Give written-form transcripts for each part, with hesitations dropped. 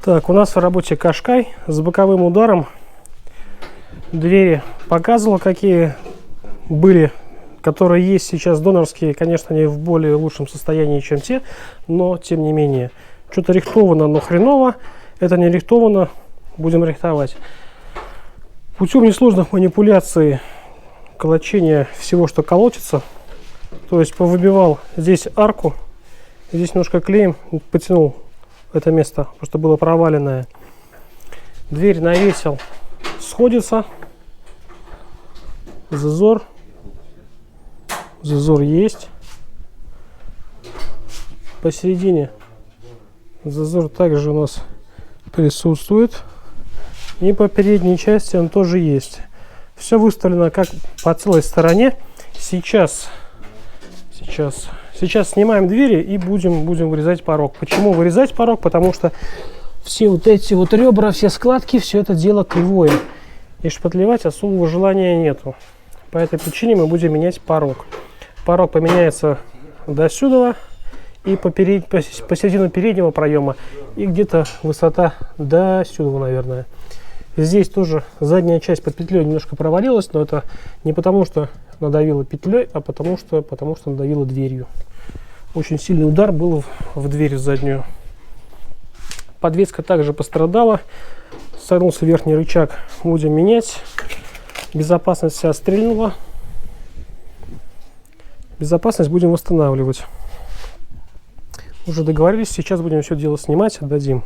Так, у нас в работе Qashqai с боковым ударом. Двери показывала, какие были, которые есть сейчас донорские. Конечно, они в более лучшем состоянии, чем те, но тем не менее. Что-то рихтовано, но хреново. Это не рихтовано, будем рихтовать. Путем несложных манипуляций, колочения всего, что колотится. То есть повыбивал здесь арку, здесь немножко клеем, потянул это место, потому что было проваленное. Дверь навесил, сходится. Зазор есть. Посередине зазор также у нас присутствует. И по передней части он тоже есть. Все выставлено как по целой стороне. Сейчас снимаем двери и будем вырезать порог. Почему вырезать порог? Потому что все вот эти вот ребра, все складки, все это дело кривое. И шпатлевать особого желания нету. По этой причине мы будем менять порог. Порог поменяется до сюда и по середину переднего проема. И где-то высота до сюда, наверное. Здесь тоже задняя часть под петлей немножко провалилась, но это не потому, что надавила петлей, а потому что надавила дверью. Очень сильный удар был в дверь заднюю. Подвеска также пострадала. Согнулся верхний рычаг. Будем менять. Безопасность вся стрельнула. Безопасность будем восстанавливать. Уже договорились. Сейчас будем все дело снимать. Отдадим.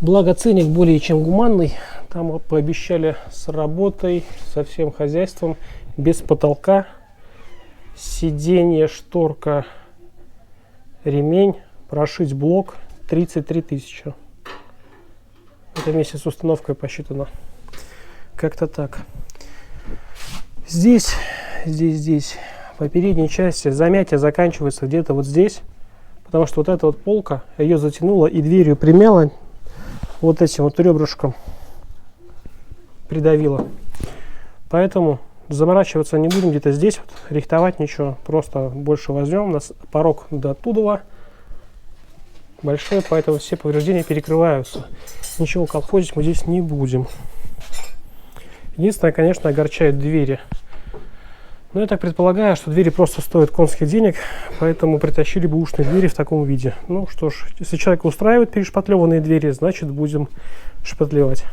Благо ценник более чем гуманный. Там пообещали с работой, со всем хозяйством, без потолка. Сиденье, шторка, ремень, прошить блок 33 тысячи. Это вместе с установкой посчитано. Как-то так. Здесь по передней части замятие заканчивается где-то вот здесь. Потому что вот эта вот полка, ее затянула и дверью примяла. Вот этим вот ребрышком придавила. Поэтому заморачиваться не будем где-то здесь, вот, рихтовать ничего. Просто больше возьмем. У нас порог до оттуда большой, поэтому все повреждения перекрываются. Ничего колхозить мы здесь не будем. Единственное, конечно, огорчает двери. Но я так предполагаю, что двери просто стоят конских денег, поэтому притащили бэушные двери в таком виде. Ну что ж, если человека устраивает перешпатлеванные двери, значит будем шпатлевать.